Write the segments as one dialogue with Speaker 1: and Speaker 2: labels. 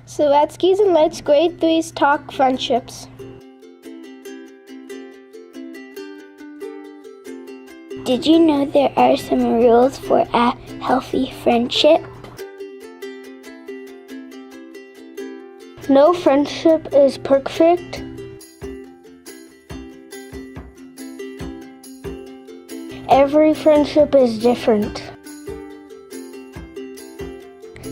Speaker 1: So let's and let's grade 3's talk friendships.
Speaker 2: Did you know there are some rules for a healthy friendship?
Speaker 1: No friendship is perfect. Every friendship is different.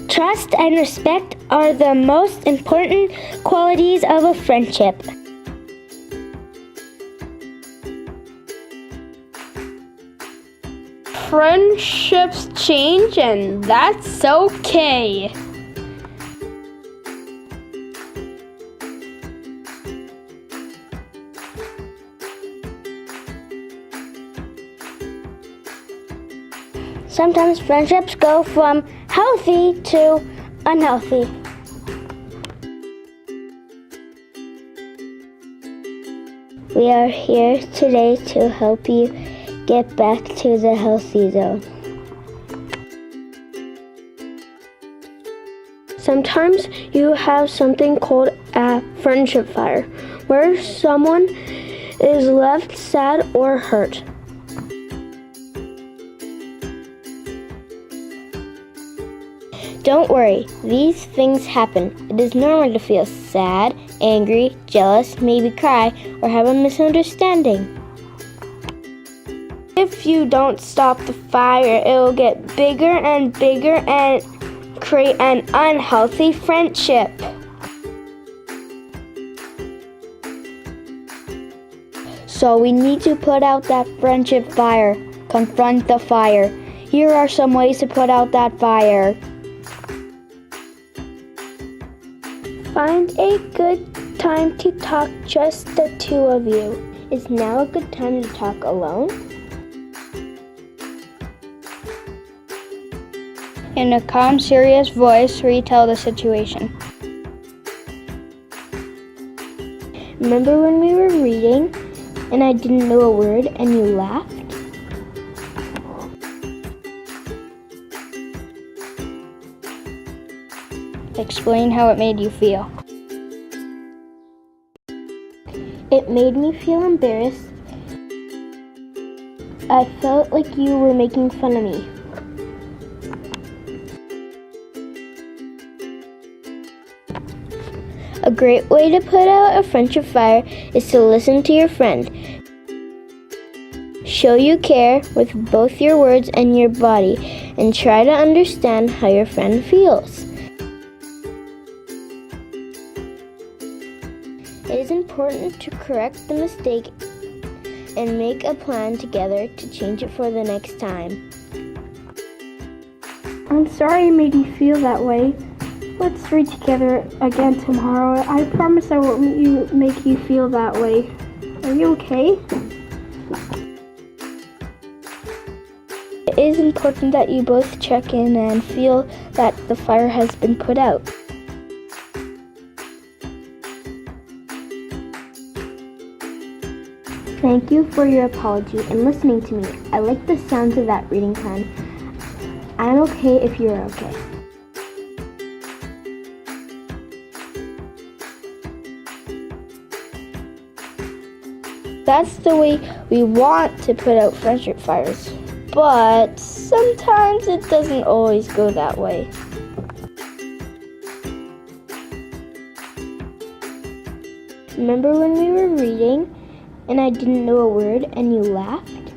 Speaker 2: Trust and respect are the most important qualities of a friendship.
Speaker 1: Friendships change, and that's okay.
Speaker 2: Sometimes friendships go from healthy to unhealthy. We are here today to help you get back to the healthy zone.
Speaker 1: Sometimes you have something called a friendship fire, where someone is left sad or hurt.
Speaker 2: Don't worry, these things happen. It is normal to feel sad, angry, jealous, maybe cry, or have a misunderstanding.
Speaker 1: If you don't stop the fire, it will get bigger and bigger and create an unhealthy friendship.
Speaker 2: So we need to put out that friendship fire. Confront the fire. Here are some ways to put out that fire.
Speaker 1: Find a good time to talk, just the two of you.
Speaker 2: Is now a good time to talk alone?
Speaker 1: In a calm, serious voice, retell the situation.
Speaker 2: Remember when we were reading and I didn't know a word and you laughed?
Speaker 1: Explain how it made you feel.
Speaker 2: It made me feel embarrassed. I felt like you were making fun of me. A great way to put out a friendship fire is to listen to your friend. Show you care with both your words and your body, and try to understand how your friend feels. It is important to correct the mistake and make a plan together to change it for the next time.
Speaker 1: I'm sorry it made you feel that way. Let's read together again tomorrow. I promise I won't make you feel that way. Are you okay? It is important that you both check in and feel that the fire has been put out.
Speaker 2: Thank you for your apology and listening to me. I like the sounds of that reading plan. I'm okay if you're okay.
Speaker 1: That's the way we want to put out friendship fires. But sometimes it doesn't always go that way.
Speaker 2: Remember when we were reading and I didn't know a word and you laughed?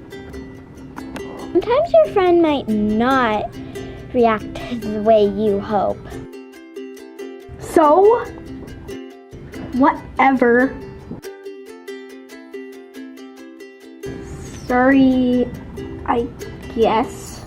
Speaker 2: Sometimes your friend might not react the way you hope.
Speaker 1: So, whatever. Sorry, I guess.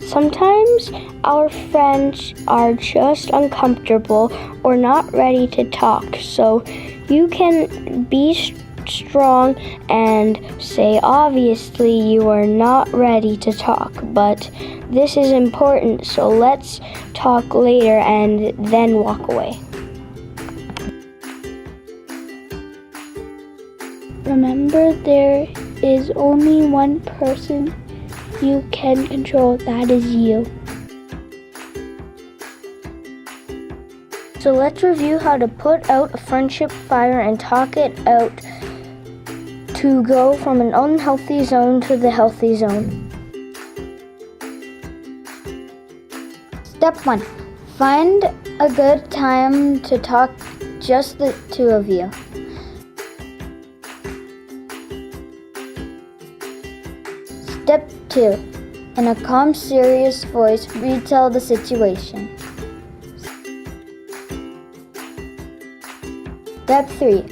Speaker 2: Sometimes our friends are just uncomfortable or not ready to talk, so you can be strong and say, obviously you are not ready to talk, but this is important, so let's talk later and then walk away.
Speaker 1: Remember, there is only one person you can control, that is you.
Speaker 2: So let's review how to put out a friendship fire and talk it out to go from an unhealthy zone to the healthy zone.
Speaker 3: Step 1. Find a good time to talk, just the two of you. Step 2. In a calm, serious voice, retell the situation. Step 3.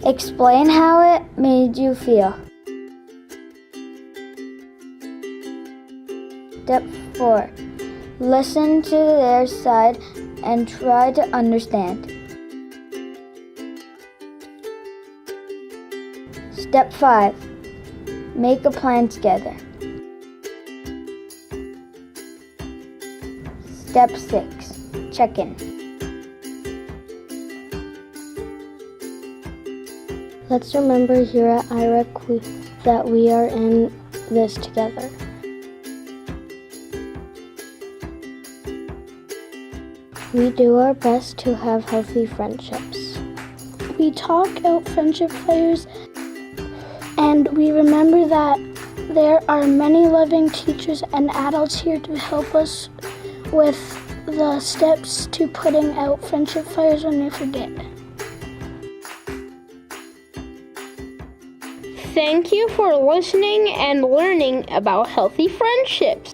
Speaker 3: Explain how it made you feel. Step 4. Listen to their side and try to understand. Step 5. Make a plan together. Step 6. Check in.
Speaker 2: Let's remember here at IREC that we are in this together. We do our best to have healthy friendships.
Speaker 1: We talk out friendship fires, and we remember that there are many loving teachers and adults here to help us with the steps to putting out friendship fires when we forget.
Speaker 4: Thank you for listening and learning about healthy friendships.